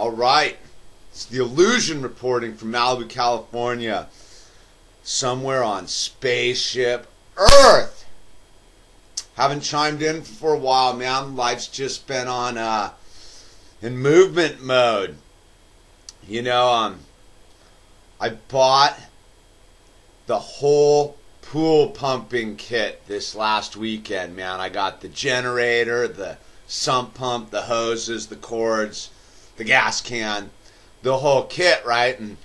All right. It's the Illusion reporting from Malibu, California. Somewhere on Spaceship Earth. Haven't chimed in for a while, man. Life's just been on in movement mode. You know, I bought the whole pool pumping kit this last weekend, man. I got the generator, the sump pump, the hoses, the cords, the gas can, the whole kit, right? And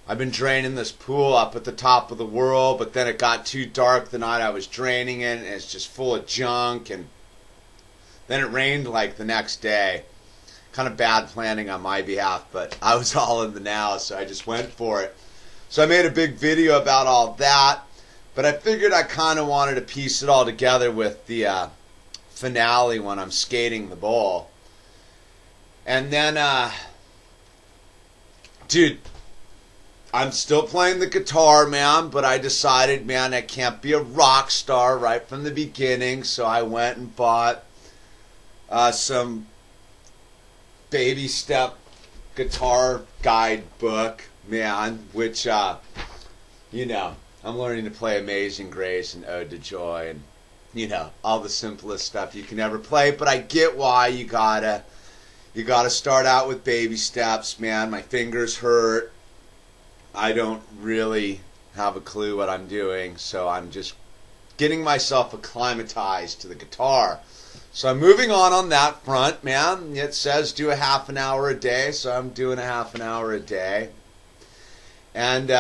I've been draining this pool up at the top of the world, but then it got too dark the night I was draining it, and it's just full of junk, and then it rained like the next day. Kind of bad planning on my behalf, but I was all in the now, so I just went for it. So I made a big video about all that, but I figured I kind of wanted to piece it all together with the finale when I'm skating the bowl. And then, dude, I'm still playing the guitar, man, but I decided, man, I can't be a rock star right from the beginning, so I went and bought some baby step guitar guidebook, man, which, you know, I'm learning to play Amazing Grace and Ode to Joy and, you know, all the simplest stuff you can ever play, but I get why you gotta start out with baby steps, man. My fingers hurt. I don't really have a clue what I'm doing, so I'm just getting myself acclimatized to the guitar. So I'm moving on that front, man. It says do a half an hour a day, so I'm doing a half an hour a day. And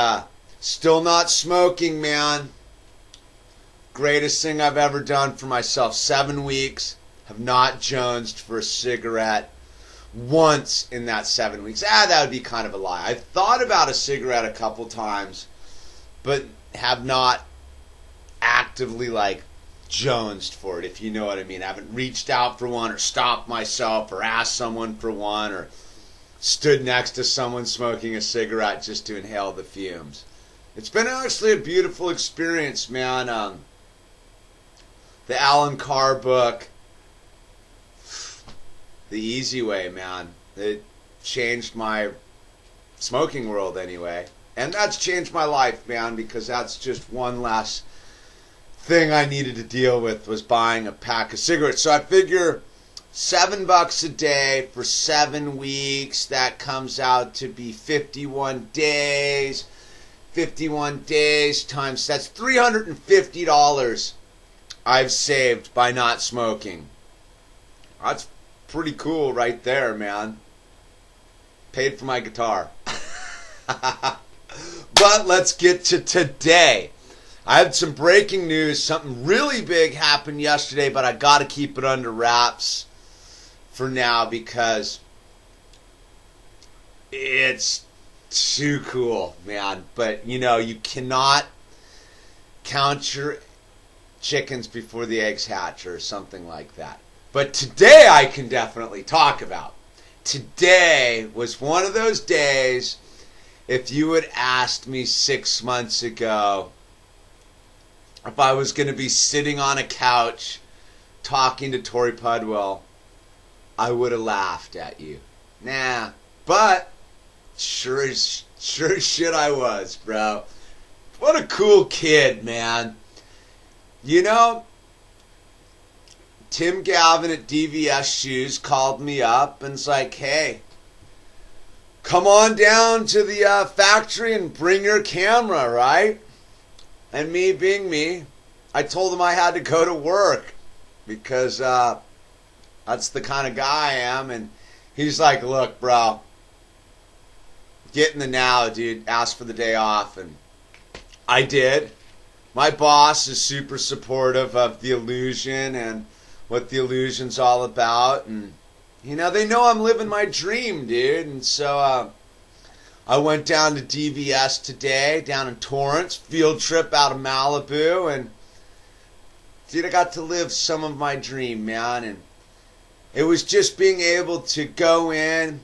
still not smoking, man. Greatest thing I've ever done for myself. 7 weeks. Have not jonesed for a cigarette once in that 7 weeks. That would be kind of a lie. I've thought about a cigarette a couple times, but have not actively, like, jonesed for it, if you know what I mean. I haven't reached out for one or stopped myself or asked someone for one or stood next to someone smoking a cigarette just to inhale the fumes. It's been actually a beautiful experience, man. The Alan Carr book, The Easy Way, man. It changed my smoking world anyway. And that's changed my life, man, because that's just one less thing I needed to deal with was buying a pack of cigarettes. So I figure $7 a day for 7 weeks. That comes out to be 51 days. 51 days times, that's $350 I've saved by not smoking. That's pretty cool right there, man. Paid for my guitar. But let's get to today. I had some breaking news. Something really big happened yesterday, but I got to keep it under wraps for now because it's too cool, man. But, you know, you cannot count your chickens before the eggs hatch or something like that. But today I can definitely talk about. Today was one of those days, if you had asked me 6 months ago if I was going to be sitting on a couch talking to Tori Pudwell, I would have laughed at you. Nah, but sure as shit I was, bro. What a cool kid, man. You know, Tim Gavin at DVS Shoes called me up and's like, hey, come on down to the factory and bring your camera, right? And me being me, I told him I had to go to work because that's the kind of guy I am. And he's like, look, bro, get in the now, dude. Ask for the day off. And I did. My boss is super supportive of the Illusion and what the Illusion's all about. And, you know, they know I'm living my dream, dude. And so I went down to DVS today, down in Torrance, field trip out of Malibu, and dude, I got to live some of my dream, man. And it was just being able to go in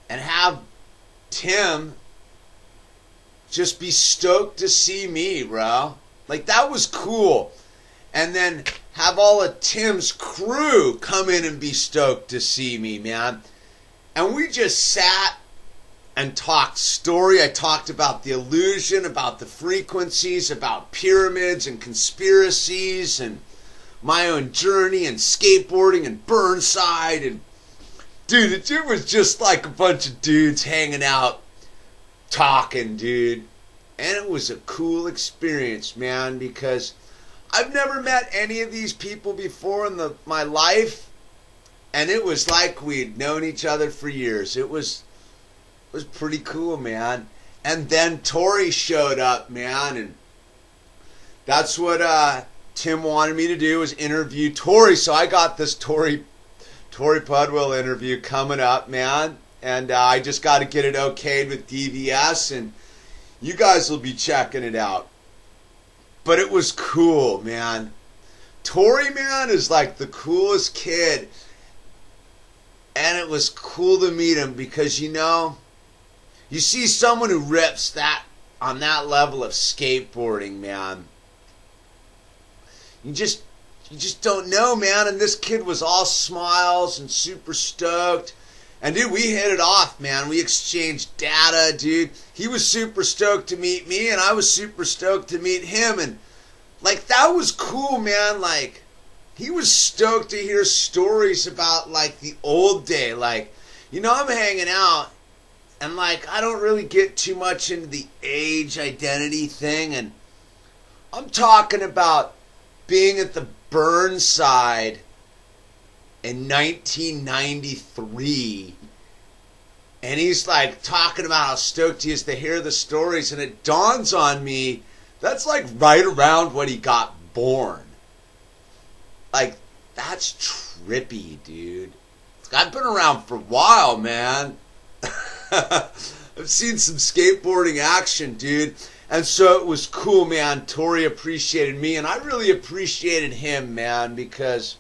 and have Tim just be stoked to see me, bro. Like, that was cool. And then have all of Tim's crew come in and be stoked to see me, man. And we just sat and talked story. I talked about the illusion, about the frequencies, about pyramids and conspiracies and my own journey and skateboarding and Burnside. And dude, it was just like a bunch of dudes hanging out, talking, dude. And it was a cool experience, man, because I've never met any of these people before in my life. And it was like we'd known each other for years. It was pretty cool, man. And then Tori showed up, man, and that's what Tim wanted me to do, was interview Tori. So I got this Tori Pudwill interview coming up, man, and I just got to get it okayed with DVS, and you guys will be checking it out. But it was cool, man. Tori, man, is like the coolest kid. And it was cool to meet him because, you know, you see someone who rips that on that level of skateboarding, man. You just don't know, man. And this kid was all smiles and super stoked. And dude, we hit it off, man. We exchanged data, dude. He was super stoked to meet me, and I was super stoked to meet him. And like, that was cool, man. Like, he was stoked to hear stories about, like, the old day. Like, you know, I'm hanging out, and, like, I don't really get too much into the age identity thing. And I'm talking about being at the Burnside in 1993. And he's, like, talking about how stoked he is to hear the stories. And it dawns on me, that's, like, right around when he got born. Like, that's trippy, dude. I've been around for a while, man. I've seen some skateboarding action, dude. And so it was cool, man. Tori appreciated me, and I really appreciated him, man, because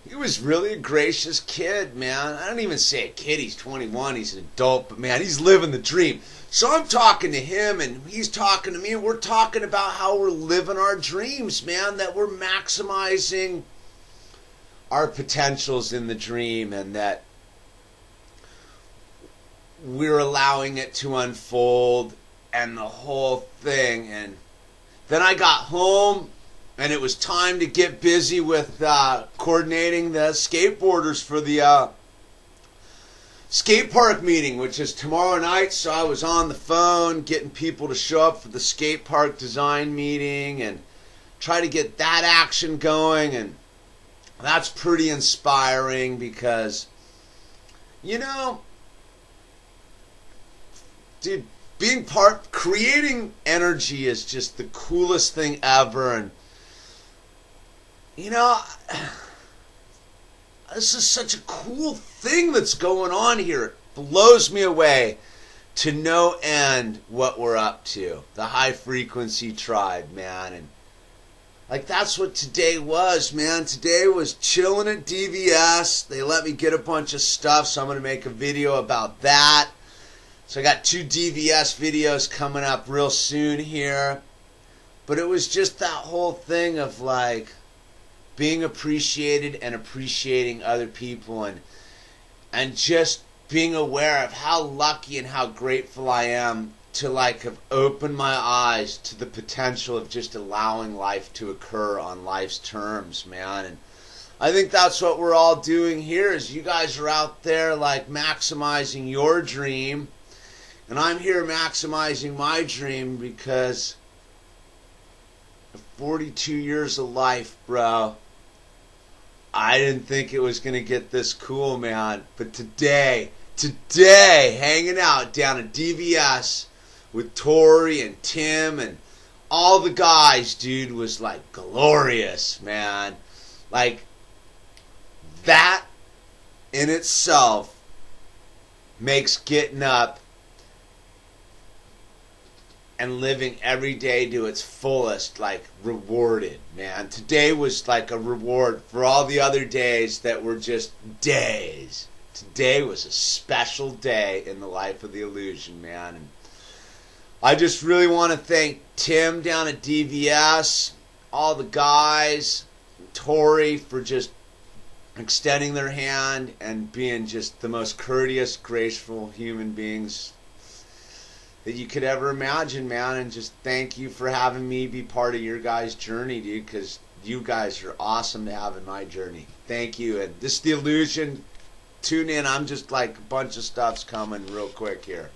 he was really a gracious kid, man. I don't even say a kid. He's 21. He's an adult, but, man, he's living the dream. So I'm talking to him, and he's talking to me, and we're talking about how we're living our dreams, man, that we're maximizing our potentials in the dream, and that we're allowing it to unfold, and the whole thing. And then I got home, and it was time to get busy with coordinating the skateboarders for the skate park meeting, which is tomorrow night. So I was on the phone getting people to show up for the skate park design meeting and try to get that action going. And that's pretty inspiring because, you know, dude, creating energy is just the coolest thing ever. And, you know, this is such a cool thing that's going on here. It blows me away to no end what we're up to. The high frequency tribe, man. And like, that's what today was, man. Today was chilling at DVS. They let me get a bunch of stuff, so I'm going to make a video about that. So I got 2 DVS videos coming up real soon here. But it was just that whole thing of, like, being appreciated and appreciating other people, and just being aware of how lucky and how grateful I am to, like, have opened my eyes to the potential of just allowing life to occur on life's terms, man. And I think that's what we're all doing here, is you guys are out there, like, maximizing your dream, and I'm here maximizing my dream because of 42 years of life, bro. I didn't think it was going to get this cool, man. But today, hanging out down at DVS with Tori and Tim and all the guys, dude, was like glorious, man. Like, that in itself makes getting up and living every day to its fullest, like, rewarded, man. Today was like a reward for all the other days that were just days. Today was a special day in the life of the illusion, man. And I just really want to thank Tim down at DVS, all the guys, Tori, for just extending their hand and being just the most courteous, graceful human beings that you could ever imagine, man. And just thank you for having me be part of your guys' journey, dude, because you guys are awesome to have in my journey. Thank you. And this is The Illusion. Tune in. I'm just like a bunch of stuff's coming real quick here.